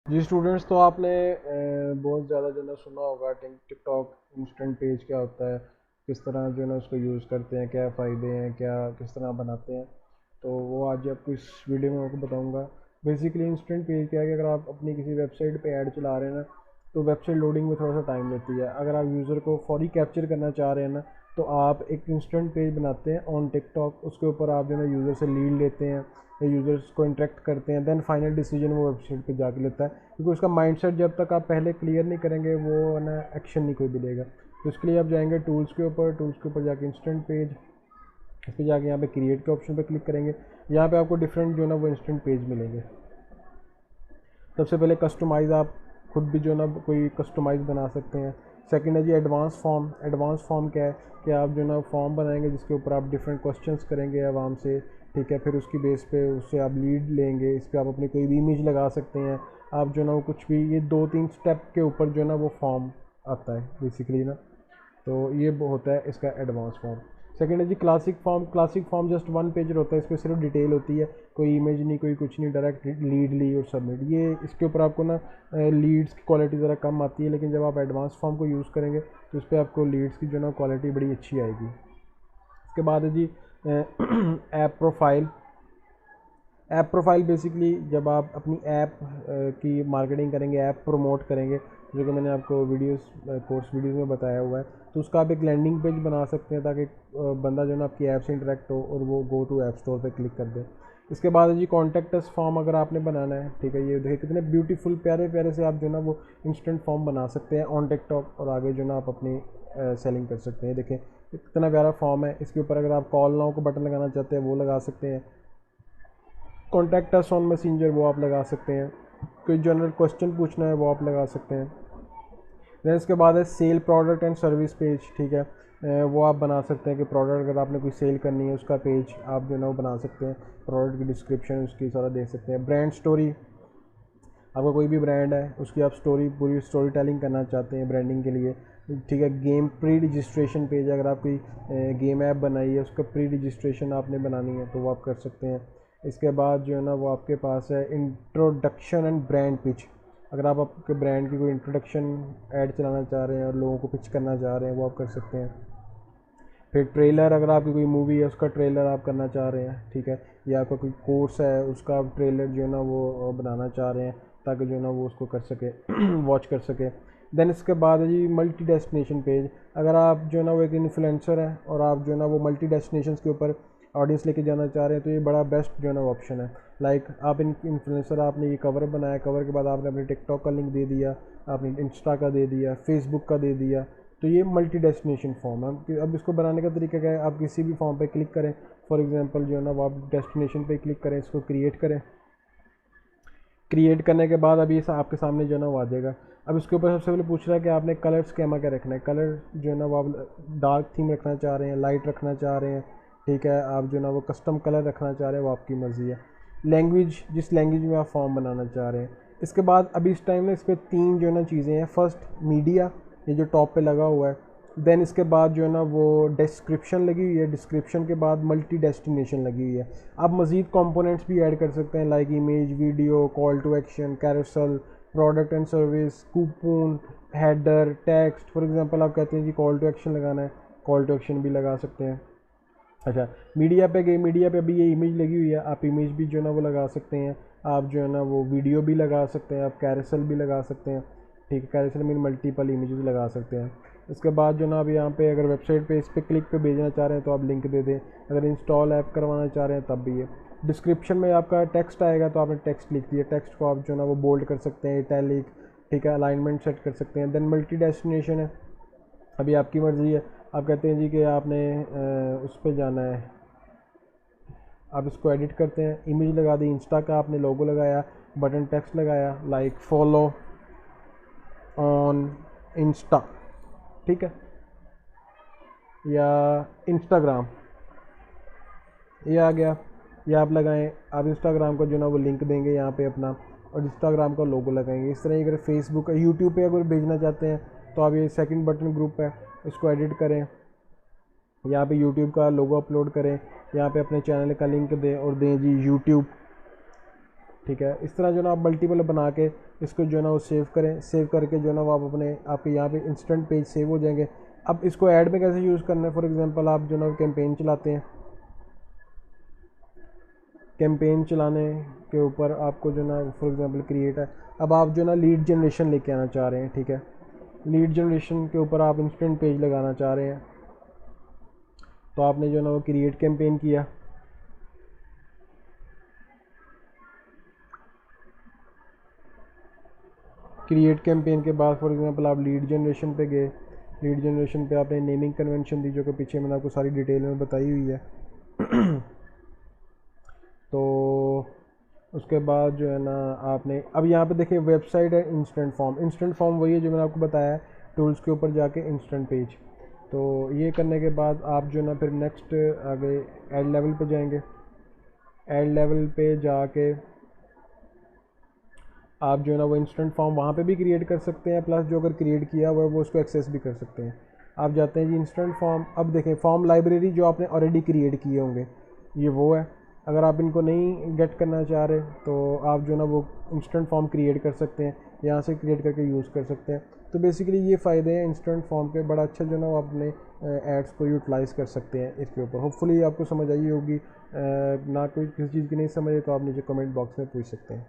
जी students, तो आपने बहुत ज़्यादा जो है ना सुना होगा टिकटॉक इंस्टेंट पेज क्या होता है, किस तरह जो है ना उसको यूज़ करते हैं, क्या फ़ायदे हैं, क्या किस तरह बनाते हैं। तो वो आज आपको इस वीडियो में आपको बताऊंगा। बेसिकली इंस्टेंट पेज क्या है कि अगर आप अपनी किसी वेबसाइट पे ऐड चला रहे हैं ना, तो वेबसाइट लोडिंग में थोड़ा सा टाइम लेती है। अगर आप यूज़र को फौरी कैप्चर करना चाह रहे हैं ना, तो आप एक इंस्टेंट पेज बनाते हैं ऑन टिकटॉक। उसके ऊपर आप जो है ना यूज़र से लीड लेते हैं या यूज़र्स को इंटरेक्ट करते हैं, देन फाइनल डिसीजन वो वेबसाइट पे जाके लेता है। क्योंकि उसका माइंडसेट जब तक आप पहले क्लियर नहीं करेंगे, वो ना एक्शन नहीं कोई भी लेगा। तो इसके लिए आप जाएंगे टूल्स के ऊपर जाके इंस्टेंट पेज, इस पर जाके यहाँ पे क्रिएट के ऑप्शन पे क्लिक करेंगे। यहाँ पे आपको डिफरेंट जो है ना वो इंस्टेंट पेज मिलेंगे। सबसे पहले कस्टमाइज़, आप खुद भी जो है ना कोई कस्टमाइज़ बना सकते हैं। सेकंड है जी एडवांस फॉर्म। एडवांस फॉर्म क्या है कि आप जो है ना फॉर्म बनाएंगे जिसके ऊपर आप डिफरेंट क्वेश्चंस करेंगे आवाम से, ठीक है। फिर उसकी बेस पे उससे आप लीड लेंगे, इस पर आप अपनी कोई भी इमेज लगा सकते हैं। आप जो है ना वो कुछ भी, ये 2-3 स्टेप के ऊपर जो है ना वो फॉर्म आता है बेसिकली ना। तो ये वो होता है इसका एडवांस फॉर्म। सेकंड है जी classic form. Classic form just one pager होता है, इस पर सिर्फ डिटेल होती है, कोई इमेज नहीं, कोई कुछ नहीं, डायरेक्ट लीड ली और सबमिट। ये इसके ऊपर आपको ना लीड्स की क्वालिटी ज़रा कम आती है, लेकिन जब आप एडवांस फॉर्म को यूज़ करेंगे तो इस पर आपको लीड्स की जो ना क्वालिटी बड़ी अच्छी आएगी। इसके बाद है जी app profile. App profile basically जब आप अपनी ऐप की मार्केटिंग करेंगे, ऐप प्रमोट करेंगे, जो कि मैंने आपको वीडियोस कोर्स वीडियोस में बताया हुआ है, तो उसका आप एक लैंडिंग पेज बना सकते हैं ताकि बंदा जो है ना आपकी ऐप से इंटरेक्ट हो और वो गो टू ऐप स्टोर पे क्लिक कर दे। इसके बाद है जी कॉन्टैक्ट अस फॉर्म। अगर आपने बनाना है, ठीक है, ये देखिए कितने ब्यूटीफुल प्यारे प्यारे से आप जो है ना वो इंस्टेंट फॉर्म बना सकते हैं ऑन टिकटॉक, और आगे जो है ना आप अपनी सेलिंग कर सकते हैं। देखें कितना प्यारा फॉर्म है। इसके ऊपर अगर आप कॉल नाउ को बटन लगाना चाहते हैं वो लगा सकते हैं। कॉन्टैक्ट अस ऑन मैसेंजर वो आप लगा सकते हैं। कोई जनरल क्वेश्चन पूछना है वो आप लगा सकते हैं। देन इसके बाद है sell product and service page, ठीक है। वो आप बना सकते हैं कि प्रोडक्ट अगर आपने कोई सेल करनी है उसका पेज आप जो है ना वो बना सकते हैं। प्रोडक्ट की डिस्क्रिप्शन उसकी सारा दे सकते हैं। ब्रांड स्टोरी, आपका कोई भी ब्रांड है उसकी आप स्टोरी, पूरी स्टोरी टेलिंग करना चाहते हैं ब्रांडिंग के लिए, ठीक है। गेम प्री रजिस्ट्रेशन पेज, अगर आप कोई गेम ऐप बनाई है उसका प्री रजिस्ट्रेशन आपने बनानी है तो वो आप कर सकते हैं। इसके बाद जो है ना वो आपके पास है इंट्रोडक्शन एंड ब्रांड पिच। अगर आप आपके ब्रांड की कोई इंट्रोडक्शन ऐड चलाना चाह रहे हैं और लोगों को पिच करना चाह रहे हैं वो आप कर सकते हैं। फिर ट्रेलर, अगर आपकी कोई मूवी है उसका ट्रेलर आप करना चाह रहे हैं, ठीक है, या आपका कोई कोर्स है उसका आप ट्रेलर जो है ना वो बनाना चाह रहे हैं ताकि जो है ना वो उसको कर सके वॉच कर सके। देन इसके बाद है जी मल्टी डेस्टिनेशन पेज। अगर आप जो है ना वो एक इन्फ्लुएंसर है और आप जो है ना वो मल्टी डेस्टिनेशन के ऊपर ऑडियंस लेके जाना चाह रहे हैं, तो ये बड़ा बेस्ट जो है ना ऑप्शन है। लाइक आप इन्फ्लुएंसर, आपने ये कवर बनाया, कवर के बाद आपने अपने टिकटॉक का लिंक दे दिया, आपने इंस्टा का दे दिया, फेसबुक का दे दिया, तो ये मल्टी डेस्टिनेशन फॉर्म है। अब इसको बनाने का तरीका क्या है, आप किसी भी फॉर्म पे क्लिक करें, फॉर एग्जांपल जो है ना वो आप डेस्टिनेशन पे क्लिक करें, इसको क्रिएट करें। क्रिएट करने के बाद अभी आपके सामने जो है ना वो आ जाएगा। अब इसके ऊपर सबसे पहले पूछ रहा है कि आपने कलर स्कीमा क्या रखना है। कलर जो है ना वो आप डार्क थीम रखना चाह रहे हैं, लाइट रखना चाह रहे हैं, ठीक है। आप जो है ना वो कस्टम कलर रखना चाह रहे हैं, वो आपकी मर्ज़ी है। लैंग्वेज, जिस लैंग्वेज में आप फॉर्म बनाना चाह रहे हैं। इसके बाद अभी इस टाइम में इस पर 3 जो है ना चीज़ें हैं। फर्स्ट मीडिया, ये जो टॉप पे लगा हुआ है। देन इसके बाद जो है ना वो डिस्क्रिप्शन लगी हुई है, डिस्क्रिप्शन के बाद मल्टी डेस्टिनेशन लगी हुई है। आप मज़ीद कंपोनेंट्स भी ऐड कर सकते हैं, like image, video, call to action, carousel, product and service, coupon, header, text. For example आप कहते हैं जी कॉल टू एक्शन लगाना है, कॉल टू एक्शन भी लगा सकते हैं। अच्छा, मीडिया पे गए, मीडिया पे अभी ये इमेज लगी हुई है, आप इमेज भी जो है ना वो लगा सकते हैं। आप जो है ना वो वीडियो भी लगा सकते हैं, आप कैरोसल भी लगा सकते हैं, ठीक है। कैरोसल में मल्टीपल इमेजेस लगा सकते हैं। इसके बाद जो ना अब यहाँ पे अगर वेबसाइट पे इस पे क्लिक पे भेजना चाह रहे हैं तो आप लिंक दे दें। अगर इंस्टॉल ऐप करवाना चाह रहे हैं तब भी ये डिस्क्रिप्शन में आपका टेक्स्ट आएगा तो आपने टेक्स्ट लिख दिया। टेक्स्ट को आप जो है ना वो बोल्ड कर सकते हैं, इटैलिक, ठीक है, अलाइनमेंट सेट कर सकते हैं। देन मल्टी डेस्टिनेशन है, अभी आपकी मर्ज़ी है। आप कहते हैं जी कि आपने उस पर जाना है, आप इसको एडिट करते हैं, इमेज लगा दी, इंस्टा का आपने लोगो लगाया, बटन टेक्स्ट लगाया लाइक फॉलो ऑन इंस्टा, ठीक है, या इंस्टाग्राम, ये आ गया। ये आप लगाएं, आप इंस्टाग्राम का जो ना वो लिंक देंगे यहाँ पे अपना, और इंस्टाग्राम का लोगो लगाएंगे। इस तरह ही अगर फेसबुक, यूट्यूब पे अगर भेजना चाहते हैं तो आप ये सेकंड बटन ग्रुप है, इसको एडिट करें, यहाँ पे यूट्यूब का लोगो अपलोड करें, यहाँ पे अपने चैनल का लिंक दें और दें जी यूट्यूब, ठीक है। इस तरह जो है ना आप मल्टीपल बना के इसको जो है ना वो सेव करें, सेव करके जो है ना वो आप अपने आपके यहाँ पे इंस्टेंट पेज सेव हो जाएंगे। अब इसको ऐड में कैसे यूज़ करना है, फॉर एग्जांपल आप जो है ना कैंपेन चलाते हैं, कैंपेन चलाने के ऊपर आपको जो है ना फॉर एग्जांपल क्रिएट है, अब आप जो है ना लीड जनरेशन लेके आना चाह रहे हैं, ठीक है। लीड जनरेशन के ऊपर आप इंस्टेंट पेज लगाना चाह रहे हैं, तो आपने जो है ना वो क्रिएट कैंपेन किया, क्रिएट कैंपेन के बाद फॉर एग्जांपल आप लीड जनरेशन पे गए, लीड जनरेशन पे आपने नेमिंग कन्वेंशन दी जो कि पीछे मैंने आपको सारी डिटेल में बताई हुई है। तो उसके बाद जो है ना आपने अब यहाँ पे देखिए वेबसाइट है इंस्टेंट फॉर्म, इंस्टेंट फॉर्म वही है जो मैंने आपको बताया है, टूल्स के ऊपर जाके इंस्टेंट पेज। तो ये करने के बाद आप जो है ना फिर नेक्स्ट आगे ऐड लेवल पे जाएंगे, ऐड लेवल पे जाके आप जो है ना वो इंस्टेंट फॉर्म वहाँ पे भी क्रिएट कर सकते हैं, प्लस जो अगर क्रिएट किया हुआ है वो उसको एक्सेस भी कर सकते हैं। आप जाते हैं जी इंस्टेंट फॉर्म, अब देखें फॉर्म लाइब्रेरी जो आपने ऑलरेडी क्रिएट किए होंगे ये वो है। अगर आप इनको नहीं गेट करना चाह रहे तो आप जो है ना वो इंस्टेंट फॉर्म क्रिएट कर सकते हैं, यहाँ से क्रिएट करके यूज़ कर सकते हैं। तो बेसिकली ये फ़ायदे हैं इंस्टेंट फॉर्म के, बड़ा अच्छा जो है ना वो अपने एड्स को यूटिलाइज़ कर सकते हैं इसके ऊपर। होपफुली आपको समझ आई होगी, ना कोई किसी चीज़ की नहीं समझे तो आप नीचे कमेंट बॉक्स में पूछ सकते हैं।